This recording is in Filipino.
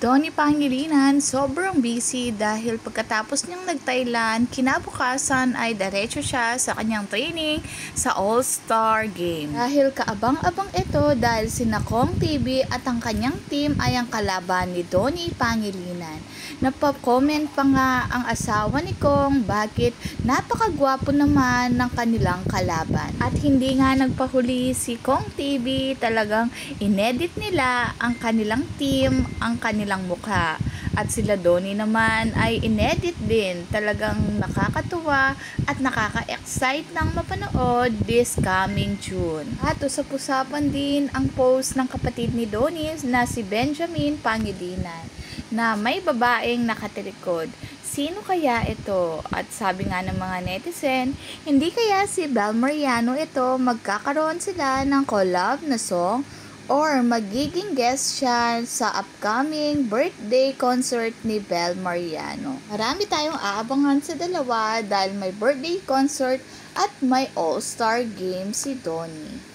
Donnie Pangilinan sobrang busy dahil pagkatapos niyang nag-Thailand, kinabukasan ay diretso siya sa kanyang training sa All-Star Game. Dahil kaabang-abang ito dahil sina Kong TV at ang kanyang team ay ang kalaban ni Donnie Pangilinan. Napag-comment pa nga ang asawa ni Kong bakit napakagwapo naman ng kanilang kalaban. At hindi nga nagpahuli si Kong TV, talagang inedit nila ang kanilang team, ang kanilang mukha. At sila Donnie naman ay inedit din. Talagang nakakatuwa at nakaka-excite ng mapanood this coming June. At usap-usapan din ang post ng kapatid ni Donnie na si Benjamin Pangilinan na may babaeng nakatalikod. Sino kaya ito? At sabi nga ng mga netizen, hindi kaya si Bel Mariano ito, magkakaroon sila ng collab na song or magiging guest siya sa upcoming birthday concert ni Bel Mariano. Marami tayong aabangan sa dalawa dahil may birthday concert at may all-star game si Donnie.